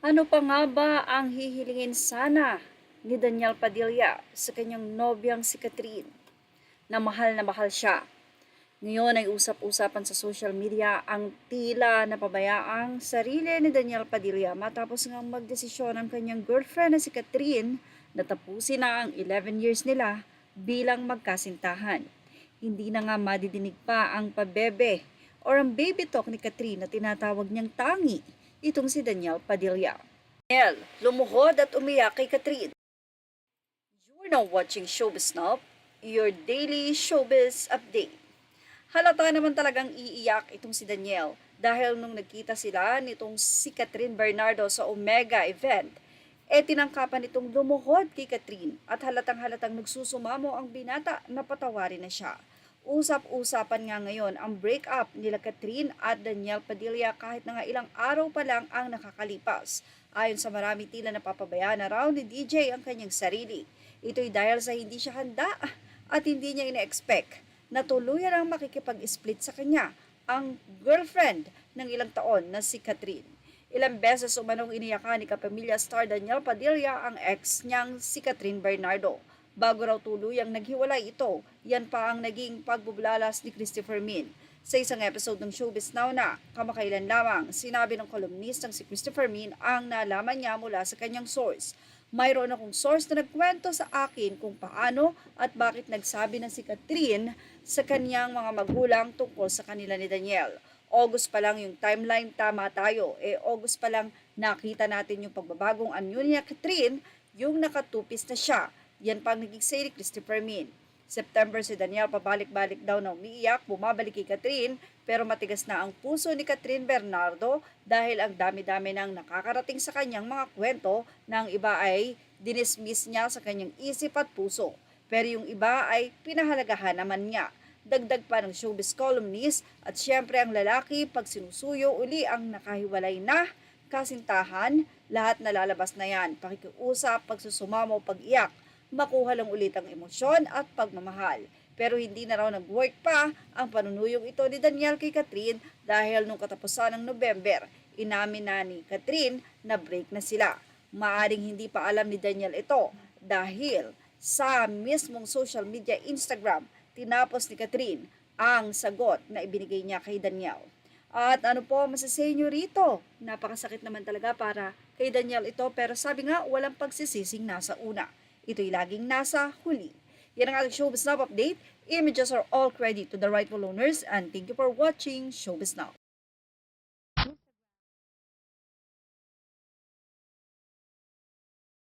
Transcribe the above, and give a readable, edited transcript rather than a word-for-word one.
Ano pa nga ba ang hihilingin sana ni Daniel Padilla sa kanyang nobyang si Catherine na mahal siya? Ngayon ay usap-usapan sa social media ang tila napabayaang sarili ni Daniel Padilla matapos nga magdesisyon ang kanyang girlfriend na si Catherine na tapusin na ang 11 years nila bilang magkasintahan. Hindi na nga madidinig pa ang pabebe or ang baby talk ni Catherine na tinatawag niyang tangi itong si Daniel Padilla. Daniel, lumuhod at umiyak kay Catherine. You're now watching Showbiz Now, your daily showbiz update. Halata naman talagang iiyak itong si Daniel dahil nung nagkita sila nitong si Catherine Bernardo sa Omega event, tinangkapan itong lumuhod kay Catherine at halatang-halatang nagsusumamo ang binata na patawarin na siya. Usap-usapan nga ngayon ang breakup nila Catherine at Daniel Padilla kahit na nga ilang araw pa lang ang nakakalipas. Ayon sa marami tila napapabayaan na raw ni DJ ang kanyang sarili. Ito'y dahil sa hindi siya handa at hindi niya ina-expect na tuluyan ang makikipag-split sa kanya ang girlfriend ng ilang taon na si Catherine. Ilang beses umanong iniyakan ni kapamilya star Daniel Padilla ang ex niyang si Catherine Bernardo. Bago raw tuluyang naghiwalay ito, yan pa ang naging pagbubulalas ni Christopher Min. Sa isang episode ng Showbiz Now na kamakailan lamang, sinabi ng kolumnistang si Christopher Min ang nalaman niya mula sa kanyang source. Mayroon akong source na nagkwento sa akin kung paano at bakit nagsabi ng si Catherine sa kanyang mga magulang tungkol sa kanila ni Daniel. August pa lang yung timeline, tama tayo. August pa lang nakita natin yung pagbabagong anyo niya Catherine, yung nakatupis na siya. Yan pang naging say ni Christopher Min. September si Daniel pabalik-balik daw na umiiyak, bumabalik kay Catherine, pero matigas na ang puso ni Catherine Bernardo dahil ang dami-dami nang nakakarating sa kanyang mga kwento na ang iba ay dinismiss niya sa kanyang isip at puso. Pero yung iba ay pinahalagahan naman niya. Dagdag pa ng showbiz columnist at syempre ang lalaki pag sinusuyo uli ang nakahiwalay na kasintahan, lahat nalalabas na yan. Pakikiusap, pagsusumamo, pag-iyak, makuha lang ulit ang emosyon at pagmamahal. Pero hindi na raw nag-work pa ang panunuyong ito ni Daniel kay Catherine dahil nung katapusan ng November, inamin na ni Catherine na break na sila. Maaring hindi pa alam ni Daniel ito dahil sa mismong social media Instagram, tinapos ni Catherine ang sagot na ibinigay niya kay Daniel. At ano po masasay nyo rito? Napakasakit naman talaga para kay Daniel ito pero sabi nga walang pagsisising nasa una. Ito'y laging nasa huli. Yan ang ating Showbiz Now update. Images are all credit to the rightful owners and thank you for watching Showbiz Now.